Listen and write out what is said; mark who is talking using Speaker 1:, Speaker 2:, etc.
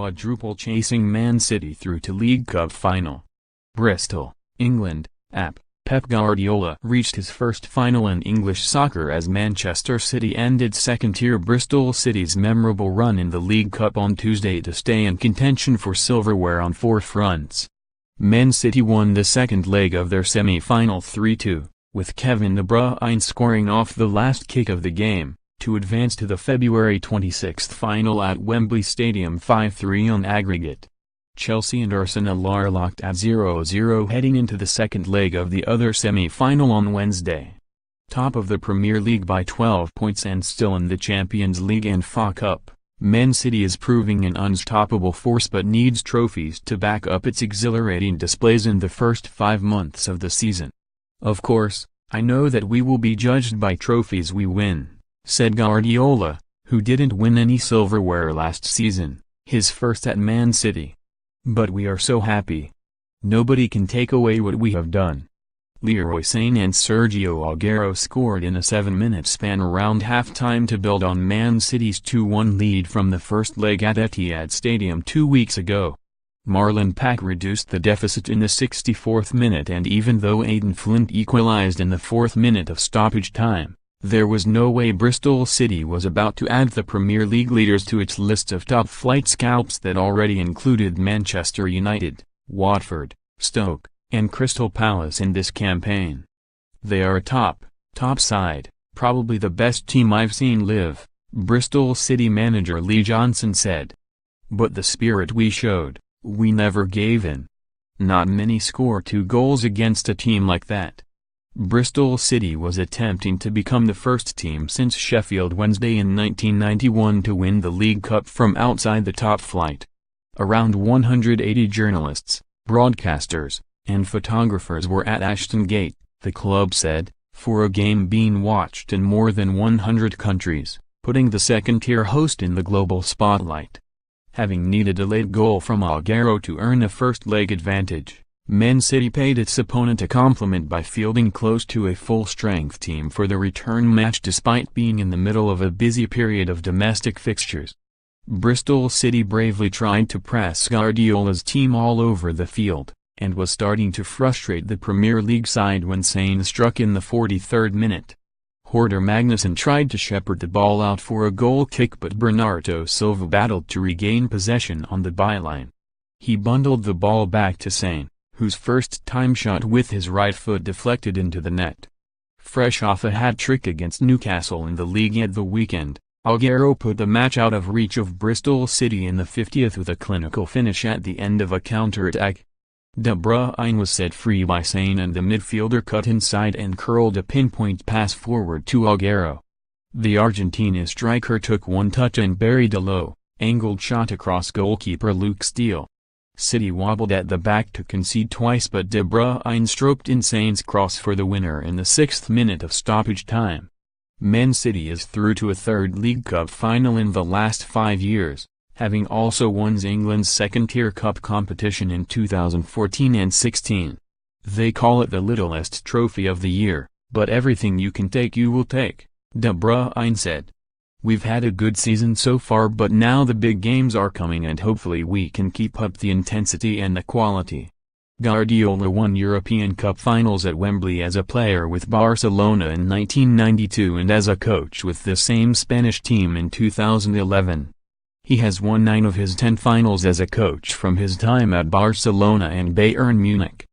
Speaker 1: Quadruple-chasing Man City through to League Cup final. Bristol, England. Pep Guardiola reached his first final in English soccer as Manchester City ended second-tier Bristol City's memorable run in the League Cup on Tuesday to stay in contention for silverware on four fronts. Man City won the second leg of their semi-final 3-2, with Kevin De Bruyne scoring off the last kick of the game, to advance to the February 26 final at Wembley Stadium 5-3 on aggregate. Chelsea and Arsenal are locked at 0-0 heading into the second leg of the other semi-final on Wednesday. Top of the Premier League by 12 points and still in the Champions League and FA Cup, Man City is proving an unstoppable force but needs trophies to back up its exhilarating displays in the first 5 months of the season. "Of course, I know that we will be judged by trophies we win," said Guardiola, who didn't win any silverware last season, his first at Man City. "But we are so happy. Nobody can take away what we have done." Leroy Sane and Sergio Aguero scored in a 7-minute span around halftime to build on Man City's 2-1 lead from the first leg at Etihad Stadium 2 weeks ago. Marlon Pack reduced the deficit in the 64th minute, and even though Aidan Flint equalized in the 4th minute of stoppage time, there was no way Bristol City was about to add the Premier League leaders to its list of top-flight scalps that already included Manchester United, Watford, Stoke, and Crystal Palace in this campaign. "They are a top side, probably the best team I've seen live," Bristol City manager Lee Johnson said. "But the spirit we showed, we never gave in. Not many score 2 goals against a team like that." Bristol City was attempting to become the first team since Sheffield Wednesday in 1991 to win the League Cup from outside the top flight. Around 180 journalists, broadcasters, and photographers were at Ashton Gate, the club said, for a game being watched in more than 100 countries, putting the second-tier host in the global spotlight. Having needed a late goal from Aguero to earn a first-leg advantage, Man City paid its opponent a compliment by fielding close to a full-strength team for the return match despite being in the middle of a busy period of domestic fixtures. Bristol City bravely tried to press Guardiola's team all over the field, and was starting to frustrate the Premier League side when Sane struck in the 43rd minute. Horder Magnusson tried to shepherd the ball out for a goal kick, but Bernardo Silva battled to regain possession on the byline. He bundled the ball back to Sane, whose first-time shot with his right foot deflected into the net. Fresh off a hat-trick against Newcastle in the league at the weekend, Aguero put the match out of reach of Bristol City in the 50th with a clinical finish at the end of a counter-attack. De Bruyne was set free by Sane and the midfielder cut inside and curled a pinpoint pass forward to Aguero. The Argentine striker took one touch and buried a low-angled shot across goalkeeper Luke Steele. City wobbled at the back to concede twice, but De Bruyne stroked in Sane's cross for the winner in the 6th minute of stoppage time. Man City is through to a third League Cup final in the last 5 years, having also won England's second-tier cup competition in 2014 and 16. "They call it the littlest trophy of the year, but everything you can take you will take," De Bruyne said. "We've had a good season so far, but now the big games are coming and hopefully we can keep up the intensity and the quality." Guardiola won European Cup finals at Wembley as a player with Barcelona in 1992 and as a coach with the same Spanish team in 2011. He has won 9 of his 10 finals as a coach from his time at Barcelona and Bayern Munich.